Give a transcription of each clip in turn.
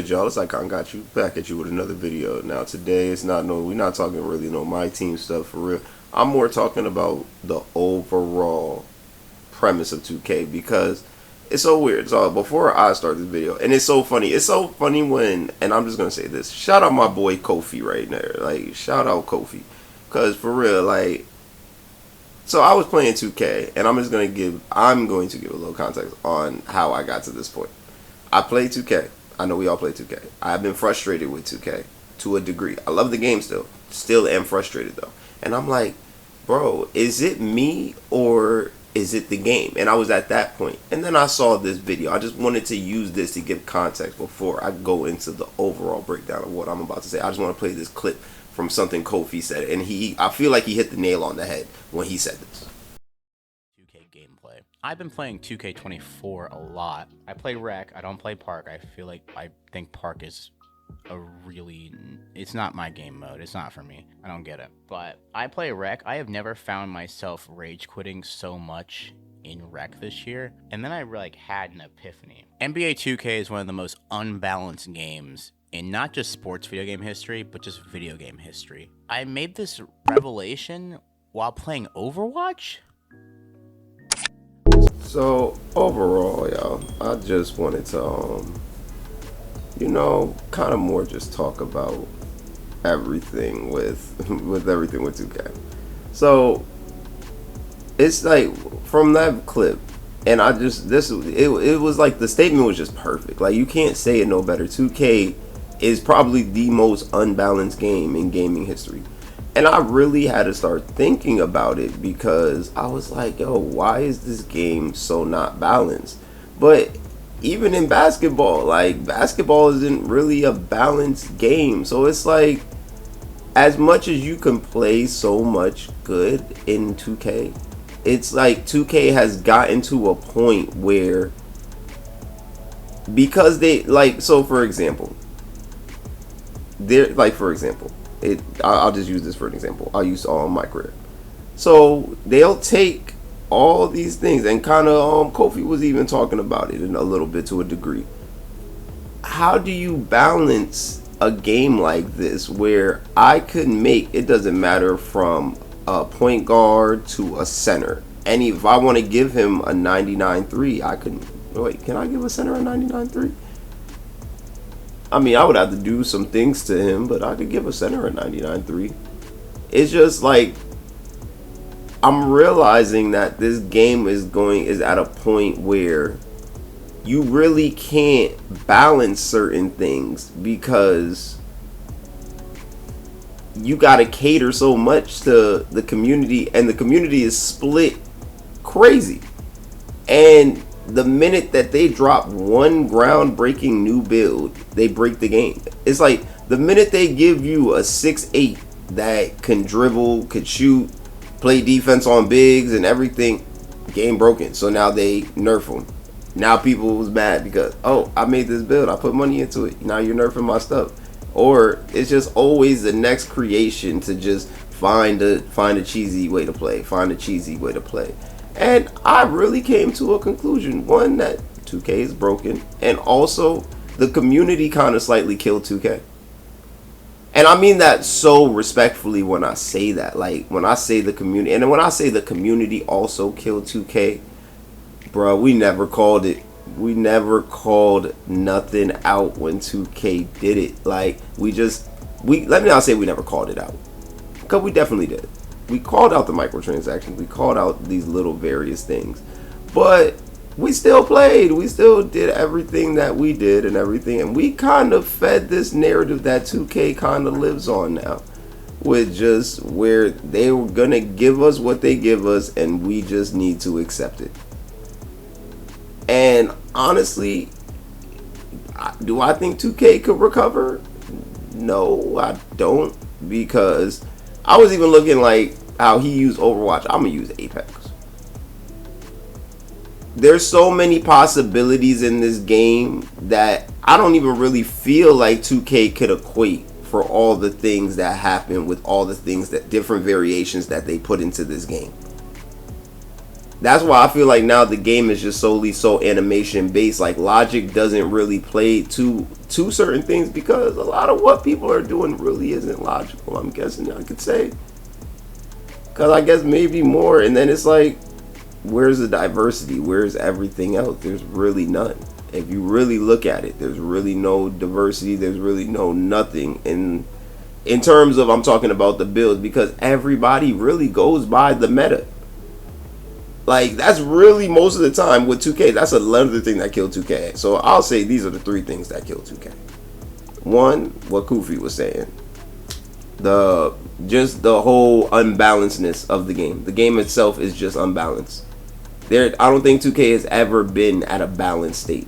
good, y'all? It's like I got you back at you with another video. Now today it's not no, we're not talking really no my team stuff for real. I'm more talking about the overall premise of 2K because it's so weird. So before I start this video, and it's so funny. It's so funny when, and I'm just gonna say this. Shout out my boy Kofi right there. Like shout out Kofi, cause for real, like. So I was playing 2K, and I'm going to give a little context on how I got to this point. I play 2K. I know we all play 2K. I've been frustrated with 2K to a degree. I love the game still am frustrated though. And I'm like, bro, is it me or is it the game? And I was at that point. And then I saw this video. I just wanted to use this to give context before I go into the overall breakdown of what I'm about to say. I just want to play this clip from something Kofi said, and I feel like he hit the nail on the head when he said this. 2K gameplay. I've been playing 2K24 a lot. I play Rec. I don't play Park. I think Park is it's not my game mode. It's not for me. I don't get it. But I play Rec. I have never found myself rage quitting so much in Rec this year, and then I had an epiphany. NBA2k is one of the most unbalanced games in not just sports video game history, but just video game history. I made this revelation while playing Overwatch. So overall, y'all, I just wanted to, kind of more just talk about everything with everything with 2K. So it's like from that clip, and it was like the statement was just perfect. Like you can't say it no better. 2K is probably the most unbalanced game in gaming history. And I really had to start thinking about it because I was like, yo, why is this game so not balanced? But even in basketball, basketball isn't really a balanced game. So it's like, as much as you can play so much good in 2K, it's like 2K has gotten to a point where, because so for example, I'll just use this for an example. I'll use my career. So they'll take all these things, and kind of Kofi was even talking about it in a little bit to a degree. How do you balance a game like this where I could make, it doesn't matter from a point guard to a center, and if I want to give him a 99-3, I can. Wait, can I give a center a 99-3? I mean, I would have to do some things to him, but I could give a center a 99-3. It's just like, I'm realizing that this game is at a point where you really can't balance certain things because you gotta cater so much to the community, and the community is split crazy. And the minute that they drop one groundbreaking new build, they break the game. It's like the minute they give you a 6'8" that can dribble, could shoot, play defense on bigs and everything, game broken. So now they nerf them. Now people was mad because, oh, I made this build, I put money into it. Now you're nerfing my stuff. Or it's just always the next creation to just find a cheesy way to play, And I really came to a conclusion. One, that 2K is broken. And also, the community kind of slightly killed 2K. And I mean that so respectfully when I say that. Like, when I say the community. And when I say the community also killed 2K, bro, we never called it. We never called nothing out when 2K did it. Like, let me not say we never called it out. Because we definitely did. We called out the microtransactions. We called out these little various things. But we still played. We still did everything that we did and everything. And we kind of fed this narrative that 2K kind of lives on now. With just where they were going to give us what they give us, and we just need to accept it. And honestly, do I think 2K could recover? No, I don't. Because I was even looking like how he used Overwatch. I'm going to use Apex. There's so many possibilities in this game that I don't even really feel like 2K could equate for all the things that happen with all the things that different variations that they put into this game. That's why I feel like now the game is just solely so animation based. Like logic doesn't really play to certain things because a lot of what people are doing really isn't logical. I'm guessing I could say, because I guess maybe more. And then it's like, where's the diversity? Where's everything else? There's really none. If you really look at it, there's really no diversity. There's really no nothing in terms of, I'm talking about the builds, because everybody really goes by the meta. Like, that's really most of the time with 2K. That's another thing that killed 2K. So I'll say these are the three things that killed 2K. One, what Kofi was saying. Just the whole unbalancedness of the game. The game itself is just unbalanced. I don't think 2K has ever been at a balanced state.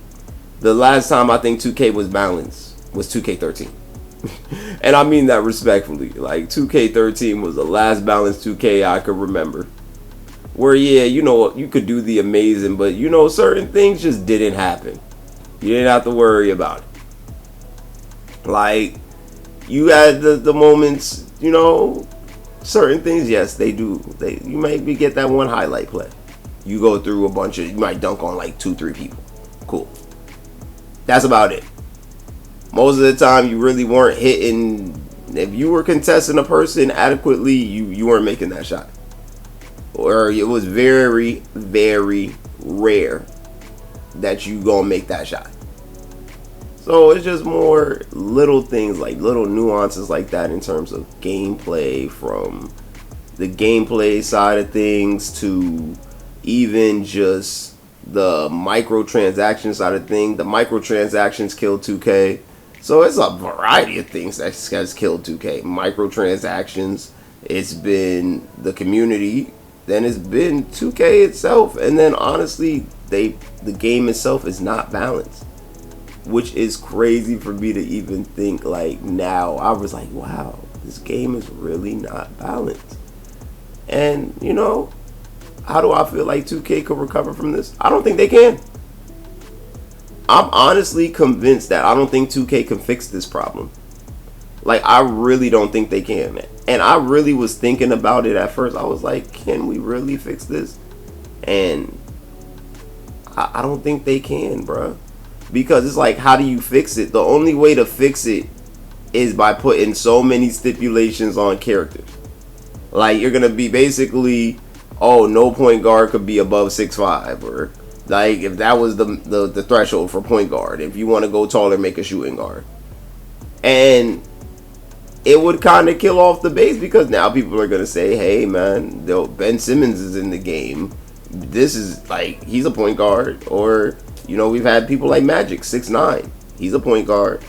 The last time I think 2K was balanced was 2K13. And I mean that respectfully. Like, 2K13 was the last balanced 2K I could remember. Where, yeah, you know, you could do the amazing, but, you know, certain things just didn't happen. You didn't have to worry about it. Like, you had the moments, you know, certain things, yes, they do. You maybe get that one highlight play. You go through a bunch of, you might dunk on like 2-3 people. Cool. That's about it. Most of the time, you really weren't hitting. If you were contesting a person adequately, you weren't making that shot. Or it was very, very rare that you gonna make that shot. So it's just more little things, like little nuances like that in terms of gameplay, from the gameplay side of things to even just the microtransaction side of things. The microtransactions killed 2K. So it's a variety of things that has killed 2K. Microtransactions, it's been the community, then it's been 2K itself, and then honestly, the game itself is not balanced, which is crazy for me to even think. Like, now I was like, wow, this game is really not balanced. And you know, how do I feel like 2K could recover from this? I don't think they can. I'm honestly convinced that I don't think 2K can fix this problem. Like, I really don't think they can. And I really was thinking about it at first. I was like, can we really fix this? And I don't think they can, bruh. Because it's like, how do you fix it? The only way to fix it is by putting so many stipulations on characters. Like, you're going to be basically, oh, no point guard could be above 6'5", or like, if that was the threshold for point guard. If you want to go taller, make a shooting guard. And it would kind of kill off the base, because now people are going to say, hey, man, Ben Simmons is in the game. This is like, he's a point guard. Or, you know, we've had people like Magic, 6'9". He's a point guard.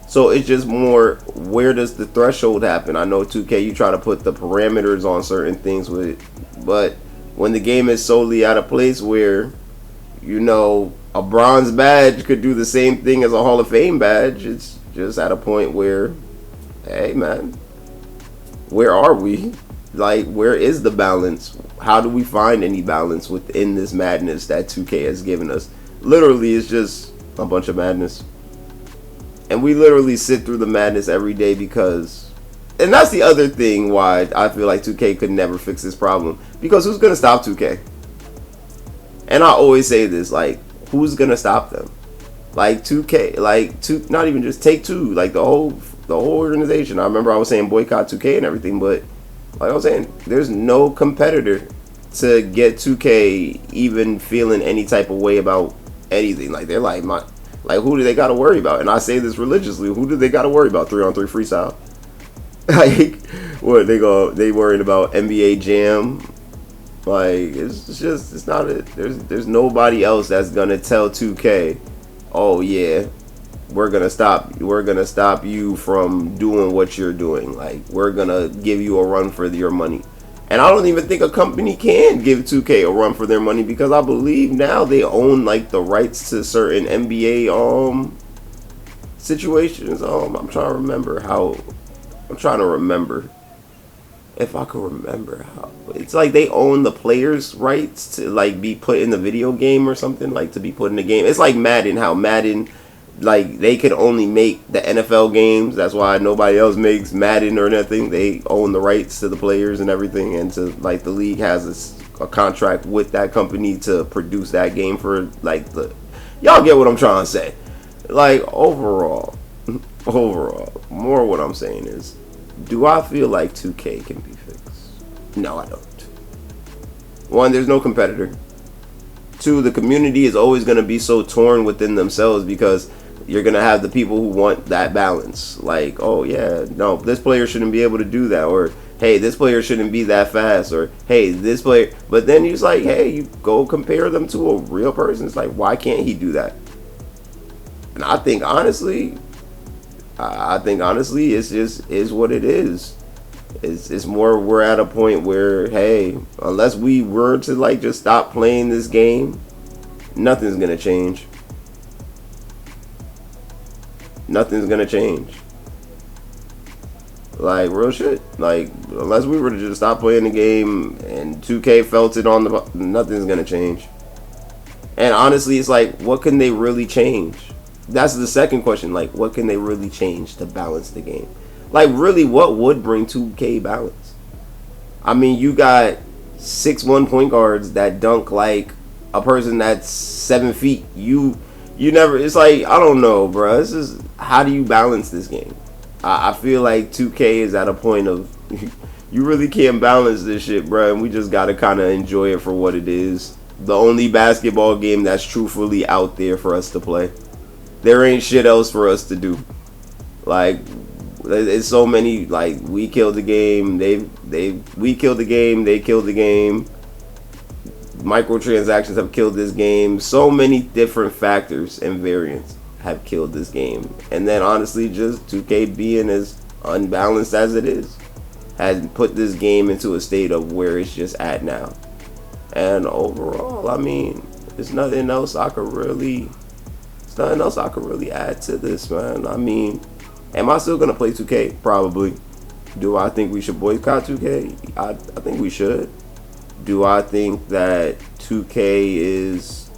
So it's just more, where does the threshold happen? I know 2K, you try to put the parameters on certain things with it. But when the game is solely at a place where, you know, a bronze badge could do the same thing as a Hall of Fame badge, it's just at a point where, hey, man, where are we? Like, where is the balance? How do we find any balance within this madness that 2K has given us? Literally, it's just a bunch of madness. And we literally sit through the madness every day because, and that's the other thing why I feel like 2K could never fix this problem. Because who's going to stop 2K? And I always say this, like, who's going to stop them? Like, 2K, like, not even just Take-Two, like, the whole organization. I remember I was saying boycott 2K and everything, but like I was saying, there's no competitor to get 2K even feeling any type of way about anything. Like, they're like, who do they got to worry about? And I say this religiously, who do they got to worry about? 3-on-3 freestyle. Like, what, they worried about NBA Jam? Like, it's not it. There's nobody else that's gonna tell 2K, oh yeah, we're gonna stop you from doing what you're doing. Like, we're gonna give you a run for your money. And I don't even think a company can give 2K a run for their money, because I believe now they own like the rights to certain NBA situations. I'm trying to remember if I can remember how. It's like they own the players' rights to like be put in the video game or something, like to be put in the game. It's like Madden, how Madden, like, they could only make the NFL games. That's why nobody else makes Madden or nothing. They own the rights to the players and everything, and to, like, the league has a contract with that company to produce that game for like the. Y'all get what I'm trying to say? Like overall, more what I'm saying is, do I feel like 2K can be fixed? No, I don't. One, there's no competitor. Two, the community is always going to be so torn within themselves because you're going to have the people who want that balance. Like, oh yeah, no, this player shouldn't be able to do that. Or, hey, this player shouldn't be that fast. Or, hey, this player. But then he's like, hey, you go compare them to a real person. It's like, why can't he do that? And I think honestly, it's just is what it is. It's more we're at a point where, hey, unless we were to like just stop playing this game, nothing's gonna change. Nothing's gonna change. Like real shit. Like unless we were to just stop playing the game and 2K felt it on the, nothing's gonna change. And honestly, it's like, what can they really change? That's the second question. Like, what can they really change to balance the game? Like, really, what would bring 2K balance? I mean, you got 6'1" point guards that dunk like a person that's 7 feet. You never. It's like, I don't know, bro. This is, how do you balance this game? I feel like 2K is at a point of you really can't balance this shit, bro. And we just gotta kind of enjoy it for what it is. The only basketball game that's truthfully out there for us to play. There ain't shit else for us to do. Like, it's so many, like, we killed the game, we killed the game, they killed the game. Microtransactions have killed this game. So many different factors and variants have killed this game. And then honestly, just 2K being as unbalanced as it is has put this game into a state of where it's just at now. And overall, I mean, there's nothing else I could really add to this, man. I mean, am I still gonna play 2K? Probably. Do I think we should boycott 2K? I think we should. Do I think that 2K is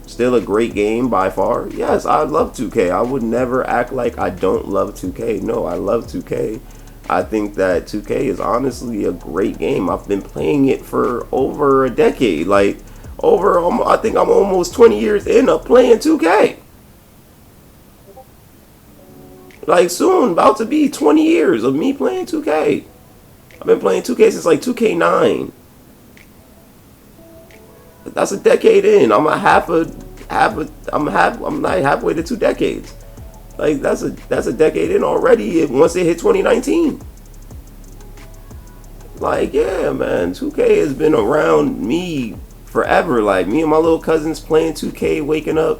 still a great game by far? Yes, I love 2K. I would never act like I don't love 2K. No, I love 2K. I think that 2K is honestly a great game. I've been playing it for over a decade. Like, I think I'm almost 20 years in of playing 2K. Like, soon, about to be 20 years of me playing 2K. I've been playing 2K since like 2K9. That's a decade in. I'm like halfway to 2 decades. Like, that's a decade in already once it hit 2019. Like, yeah, man, 2K has been around me forever. Like, me and my little cousins playing 2K, waking up,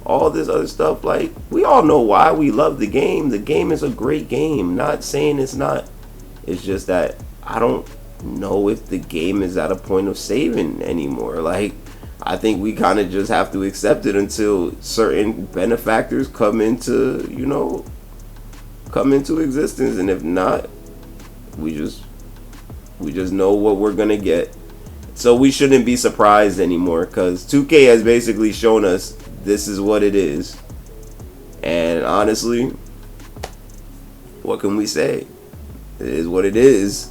all this other stuff. Like, we all know why we love the game. The game is a great game. Not saying it's not. It's just that I don't know if the game is at a point of saving anymore. Like, I think we kind of just have to accept it until certain benefactors come into existence. And if not, we just know what we're gonna get. So we shouldn't be surprised anymore, because 2K has basically shown us this is what it is. And honestly, what can we say? It is what it is.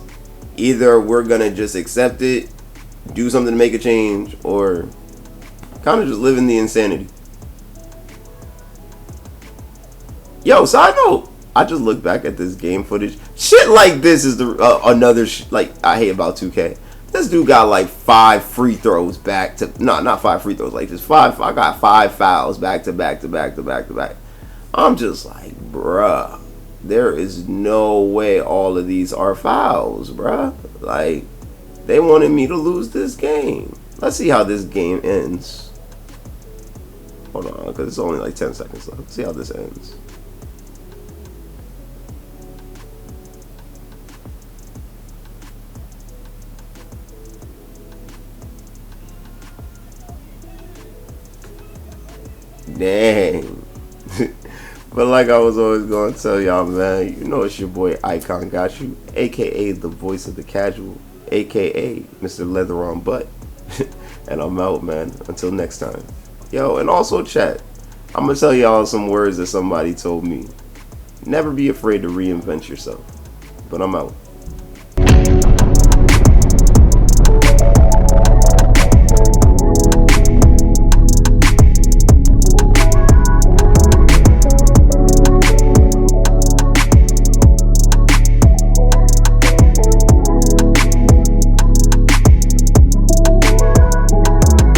Either we're gonna just accept it, do something to make a change, or kind of just live in the insanity. Yo, side note, I just looked back at this game footage. Shit like this is the another like I hate about 2K. This dude got like 5 free throws back to not 5 free throws, like just 5. I got 5 fouls back to back to back to back to back. I'm just like, bruh, there is no way all of these are fouls, bruh. Like, they wanted me to lose this game. Let's see how this game ends. Hold on, because it's only like 10 seconds left. Let's see how this ends. Dang. But like I was always going to tell y'all, man, you know it's your boy Icon Got You, a.k.a. the voice of the casual, a.k.a. Mr. Leather on Butt. And I'm out, man. Until next time. Yo, and also chat. I'm going to tell y'all some words that somebody told me. Never be afraid to reinvent yourself. But I'm out.